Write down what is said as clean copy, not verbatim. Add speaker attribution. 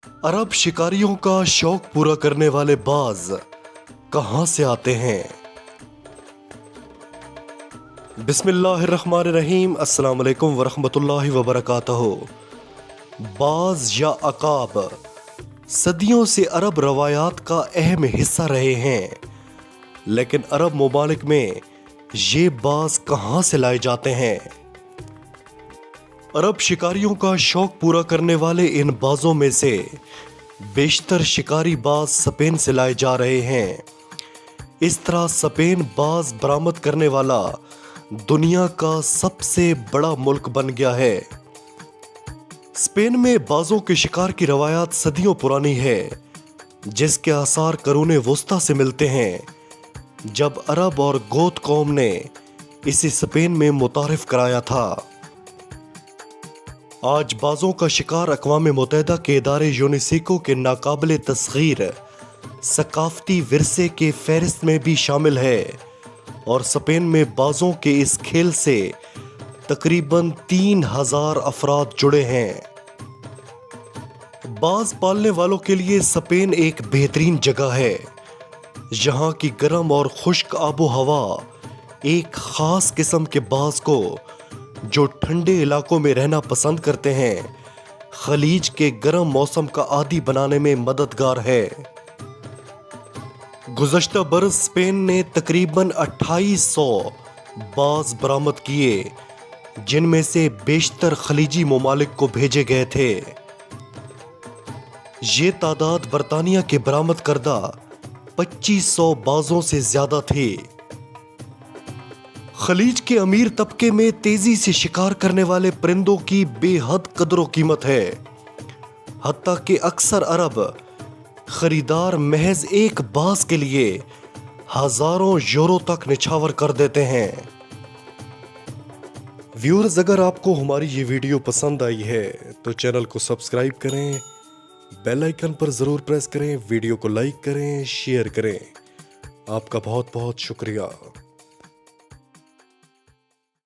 Speaker 1: अरब शिकारियों का शौक पूरा करने वाले बाज कहां से आते हैं? बिस्मिल्लाहिर्रहमानिर्रहीम। अस्सलाम वालेकुम वरहमतुल्लाहि वबरकातुहू। बाज या अकाब सदियों से अरब रवायात का अहम हिस्सा रहे हैं, लेकिन अरब मुमालिक में ये बाज कहां से लाए जाते हैं? अरब शिकारियों का शौक पूरा करने वाले इन बाजों में से बेशतर शिकारी बाज स्पेन से लाए जा रहे हैं। इस तरह स्पेन बाज बरामद करने वाला दुनिया का सबसे बड़ा मुल्क बन गया है। स्पेन में बाजों के शिकार की रवायत सदियों पुरानी है, जिसके आसार करूने वुस्ता से मिलते हैं, जब अरब और गोत कौम ने इसे स्पेन में मुतारिफ कराया था। आज बाजों का शिकार अक़वाम मुत्तहिदा के इदारे यूनेस्को के नाकाबिले तस्खीर सकाफती विरसे के फहरिस्त में भी शामिल है, और स्पेन में बाजों के इस खेल से तकरीबन 3000 अफराद जुड़े हैं। बाज पालने वालों के लिए स्पेन एक बेहतरीन जगह है। यहाँ की गर्म और खुश्क आबो हवा एक खास किस्म के बाज को, जो ठंडे इलाकों में रहना पसंद करते हैं, खलीज के गर्म मौसम का आदी बनाने में मददगार है। गुज़श्ता बरस स्पेन ने तकरीबन 2800 बाज बरामद किए, जिनमें से बेशतर खलीजी मुमालिक को भेजे गए थे। ये तादाद बरतानिया के बरामद करदा 2500 बाजों से ज्यादा थी। खलीज के अमीर तबके में तेजी से शिकार करने वाले परिंदों की बेहद कदर कीमत है। हत्ता कि अक्सर अरब खरीदार महज एक बाज के लिए हजारों यूरो तक निछावर कर देते हैं। व्यूअर्स, अगर आपको हमारी ये वीडियो पसंद आई है तो चैनल को सब्सक्राइब करें, बेल आइकन पर जरूर प्रेस करें, वीडियो को लाइक करें, शेयर करें। आपका बहुत बहुत शुक्रिया।